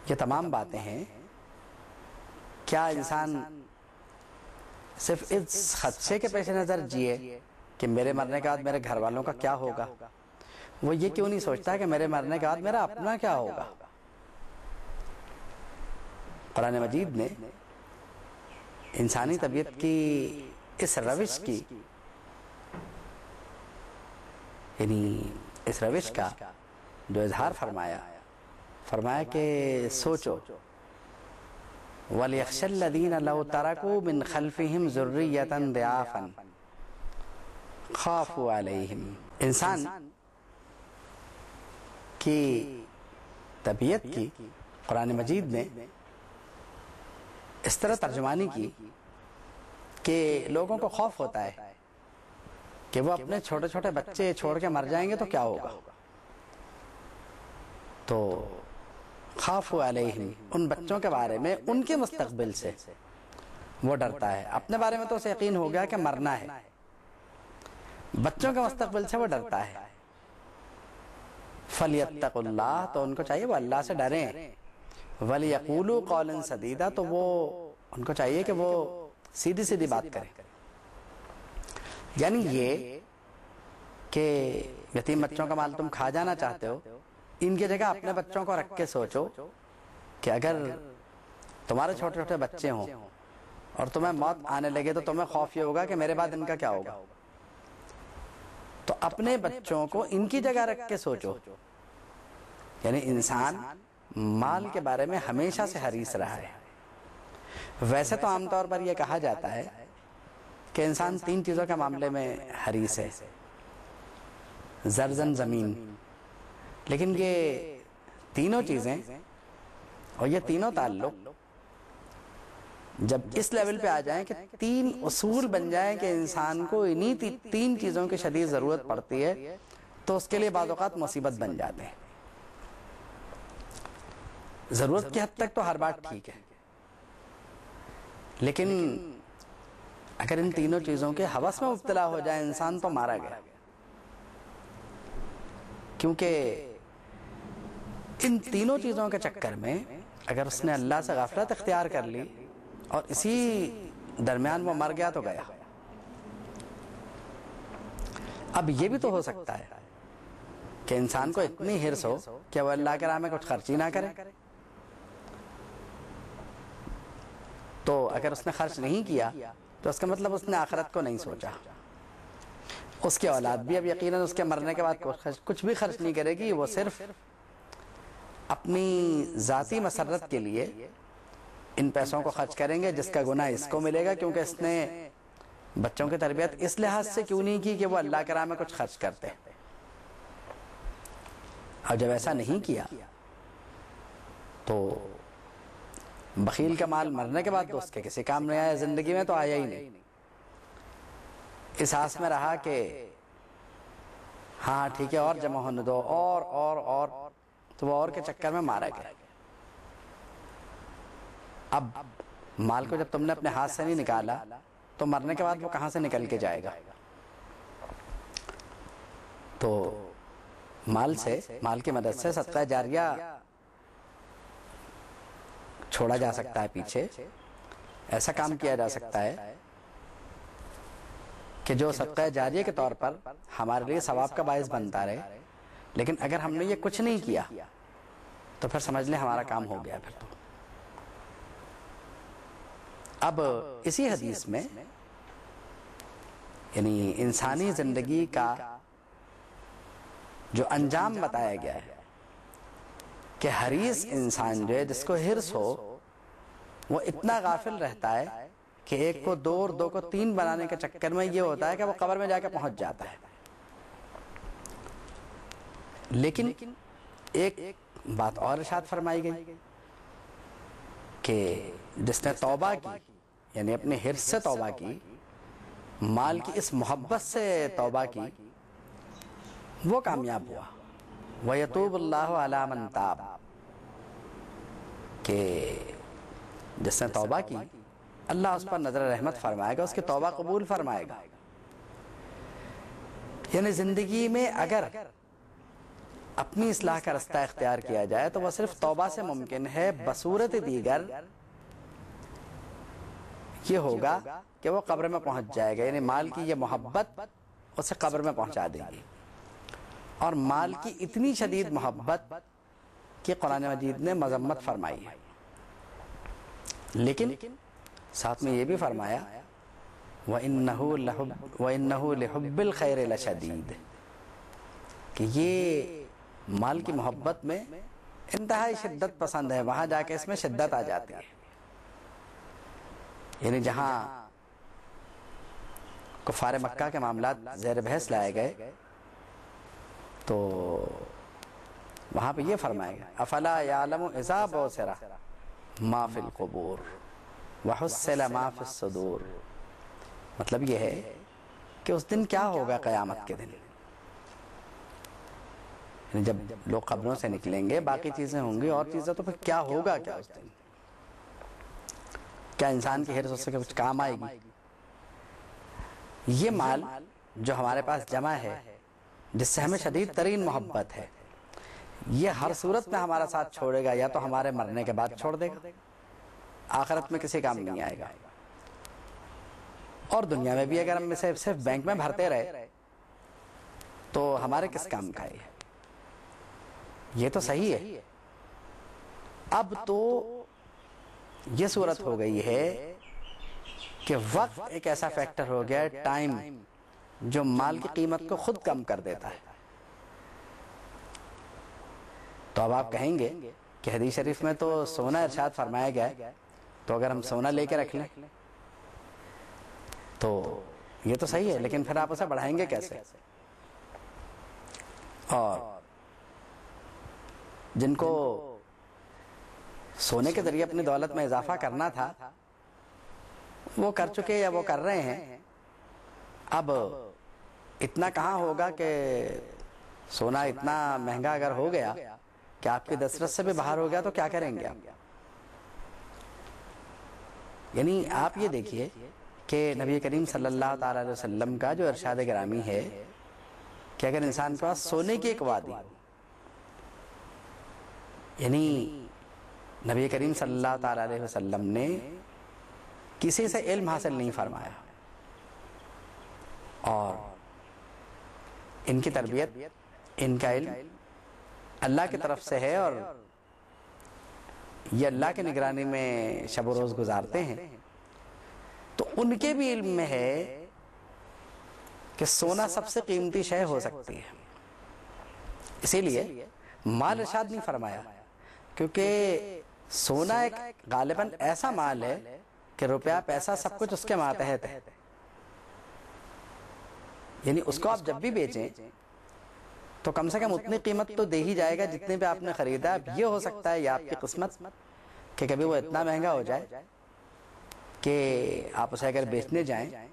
یہ تمام باتیں ہیں. کیا انسان صرف اس خدشے کے پیش نظر جیے کہ میرے مرنے کے بعد میرے گھر والوں کا کیا ہوگا؟ وہ یہ کیوں نہیں سوچتا کہ میرے مرنے کے بعد میرا اپنا کیا ہوگا؟ قرآن مجید نے انسانی طبیعت کی اس روش کی، یعنی اس روش کا جو اظہار فرمایا کہ سوچو، وَلْيَخْشَ الَّذِينَ لَوْ تَرَكُوا مِنْ خَلْفِهِمْ ذُرِّيَّةً ضِعَافًا خَافُوا عَلَيْهِمْ. انسان کی طبیعت کی قرآن مجید نے اس طرح ترجمانی کی کہ لوگوں کو خوف ہوتا ہے کہ وہ اپنے چھوٹے چھوٹے بچے چھوڑ کے مر جائیں گے تو کیا ہوگا. تو خافوا علیہم، ان بچوں کے بارے میں، ان کے مستقبل سے وہ ڈرتا ہے. اپنے بارے میں تو اسے یقین ہو گیا کہ مرنا ہے، بچوں کے مستقبل سے وہ ڈرتا ہے. فَلْيَتَّقُوا اللَّهَ، تو ان کو چاہیے وہ اللہ سے ڈریں. وَلْيَقُولُوا قَوْلًا سَدِيدًا، تو وہ ان کو چاہیے کہ وہ سیدھی سیدھی بات کریں. یعنی یہ کہ یتیم بچوں کا مال تم کھا جانا چاہتے ہو، ان کی جگہ اپنے بچوں کو رکھ کے سوچو کہ اگر تمہارے چھوٹے چھوٹے بچے ہوں اور تمہیں موت آنے لگے تو تمہیں خوف یہ ہوگا کہ میرے بعد ان کا کیا ہوگا. تو اپنے بچوں کو ان کی جگہ رکھ کے سوچو. یعنی انسان مال کے بارے میں ہمیشہ سے حریص رہا ہے. ویسے تو عام طور پر یہ کہا جاتا ہے کہ انسان 3 چیزوں کے معاملے میں حریص ہے: زرزن، زمین. لیکن یہ تینوں چیزیں اور یہ تینوں تعلق جب اس لیول پہ آ جائیں کہ 3 اصول بن جائیں کہ انسان کو انہی 3 چیزوں کی شدید ضرورت پڑتی ہے، تو اس کے لیے بعض اوقات مصیبت بن جاتے ہیں. ضرورت کی حد تک تو ہر بات ٹھیک ہے، لیکن اگر ان تینوں چیزوں کے ہوس میں مبتلا ہو جائے انسان تو مارا گیا. کیونکہ ان تینوں چیزوں کے چکر میں اگر اس نے اللہ سے غفلت اختیار کر لی اور اسی درمیان وہ مر گیا تو گیا. اب یہ بھی تو ہو سکتا ہے کہ انسان کو اتنی حرص ہو کہ وہ اللہ کے راہ میں کچھ خرچ ہی نہ کرے. تو اگر اس نے خرچ نہیں کیا تو اس کا مطلب اس نے آخرت کو نہیں سوچا. اس کی اولاد بھی اب یقیناً اس کے مرنے کے بعد کچھ بھی خرچ نہیں کرے گی، وہ صرف اپنی ذاتی مسرت کے لیے ان پیسوں کو خرچ کریں گے، جس کا گناہ اس کو ملے گا کیونکہ اس نے بچوں کی تربیت اس لحاظ سے کیوں نہیں کی کہ وہ اللہ کے راہ میں کچھ خرچ کرتے. اور جب ایسا نہیں کیا تو بخیل کا مال مرنے کے بعد تو اس کے کسی کام نہیں آیا، زندگی میں تو آیا ہی نہیں. اس آس میں رہا کہ ہاں ٹھیک ہے اور جمع ہونے دو، اور تو وہ اور کے چکر میں مارا گیا. اب مال کو جب تم نے اپنے ہاتھ سے نہیں نکالا تو مرنے کے بعد وہ کہاں سے نکل کے جائے گا؟ تو مال کی مدد سے صدقہ جاریہ چھوڑا جا سکتا ہے پیچھے. ایسا کام کیا جا سکتا ہے کہ جو صدقہ جاریہ کے طور پر ہمارے لیے ثواب کا باعث بنتا رہے. لیکن اگر ہم نے یہ کچھ نہیں کیا تو پھر سمجھ لیں ہمارا کام ہو گیا. پھر تو اب اسی حدیث میں یعنی انسانی زندگی کا جو انجام بتایا گیا ہے کہ حریص انسان جو ہے، جس کو حرص ہو، وہ اتنا غافل رہتا ہے کہ 1 کو 2 اور 2 کو 3 بنانے کے چکر میں یہ ہوتا ہے کہ وہ قبر میں جا کے پہنچ جاتا ہے. لیکن ایک بات اور ارشاد فرمائی گئی کہ جس نے توبہ کی، یعنی اپنے حرص سے توبہ کی، مال کی اس محبت سے توبہ کی، وہ کامیاب ہوا. وَيَتُوبُ اللَّهُ عَلَى مَن تَابَ، کہ جس نے توبہ کی اللہ اس پر نظر رحمت فرمائے گا، اس کی توبہ قبول فرمائے گا. یعنی زندگی میں اگر اپنی اصلاح کا رستہ اختیار کیا جائے تو وہ صرف توبہ سے ممکن ہے. بصورت دیگر یہ ہوگا کہ وہ قبر میں پہنچ جائے گا. یعنی مال کی یہ محبت اسے قبر میں پہنچا دے گی. اور مال کی اتنی شدید محبت کہ قرآن مجید نے مذمت فرمائی ہے. لیکن ساتھ میں یہ بھی فرمایا وَإِنَّهُ لِحُبِّ الْخَيْرِ لَشَدِيدٌ کہ یہ مال کی محبت میں انتہائی شدت پسند ہے. وہاں جا کے اس میں شدت آ جاتی ہے. یعنی جہاں کفار مکہ کے معاملات زیر بحث لائے گئے تو وہاں پہ یہ فرمایا گیا افلا یعلم اذا بوسر ما فی القبور وحصل ما فی الصدور. مطلب یہ ہے کہ اس دن کیا ہوگا قیامت کے دن. یعنی جب لوگ قبروں سے نکلیں گے باقی چیزیں ہوں گی اور چیزیں تو پھر کیا ہوگا کیا اس دن. کیا انسان کی حرص اس سے کچھ کام آئے گی. یہ مال جو ہمارے پاس جمع ہے جس سے ہمیں شدید ترین محبت ہے یہ ہر صورت میں ہمارا ساتھ چھوڑے گا. یا تو ہمارے مرنے کے بعد چھوڑ دے گا آخرت میں کسی کام نہیں آئے گا. اور دنیا میں بھی اگر ہم اسے صرف بینک میں بھرتے رہے تو ہمارے کس کام کا ہے. یہ تو صحیح ہے. اب تو یہ صورت ہو گئی ہے کہ وقت ایک ایسا فیکٹر ہو گیا ہے ٹائم جو مال کی قیمت کو خود کم کر دیتا ہے. تو اب آپ کہیں گے کہ حدیث شریف میں تو سونا ارشاد فرمایا گیا ہے تو اگر ہم سونا لے کے رکھ لیں تو یہ تو صحیح ہے لیکن پھر آپ اسے بڑھائیں گے کیسے. اور جن کو سونے کے ذریعے اپنی دولت میں اضافہ کرنا تھا وہ کر چکے یا وہ کر رہے ہیں. اب اتنا کہاں ہوگا کہ سونا اتنا مہنگا اگر ہو گیا کہ آپ کی دسترس سے بھی باہر ہو گیا تو کیا کریں گے آپ. یعنی آپ یہ دیکھیے کہ نبی کریم صلی اللہ تعالی علیہ وسلم کا جو ارشاد گرامی ہے کہ اگر انسان کے پاس سونے کی ایک وادی یعنی نبی کریم صلی اللہ تعالی علیہ وسلم نے کسی سے علم حاصل نہیں فرمایا اور ان کی تربیت ان کا علم اللہ کی طرف سے ہے اور یہ اللہ کی نگرانی میں شب و روز گزارتے ہیں تو ان کے بھی علم میں ہے کہ سونا سب سے قیمتی شے ہو سکتی ہے. اسی لیے مال ارشاد نہیں فرمایا کیونکہ سونا ایک غالباً ایسا مال ہے کہ روپیہ پیسہ سب کچھ اس کے ماتحت ہے. یعنی اس کو آپ جب بھی بیچیں تو کم سے کم اتنی قیمت تو دے ہی جائے گا جتنے پہ آپ نے خریدا. اب یہ ہو سکتا ہے یا آپ کی قسمت کہ کبھی وہ اتنا مہنگا ہو جائے کہ آپ اسے اگر بیچنے جائیں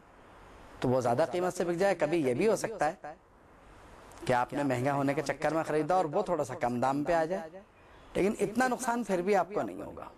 تو وہ زیادہ قیمت سے بک جائے. کبھی یہ بھی ہو سکتا ہے کہ آپ نے مہنگا ہونے کے چکر میں خریدا اور وہ تھوڑا سا کم دام پہ آ جائے لیکن اتنا نقصان پھر بھی آپ کو نہیں ہوگا.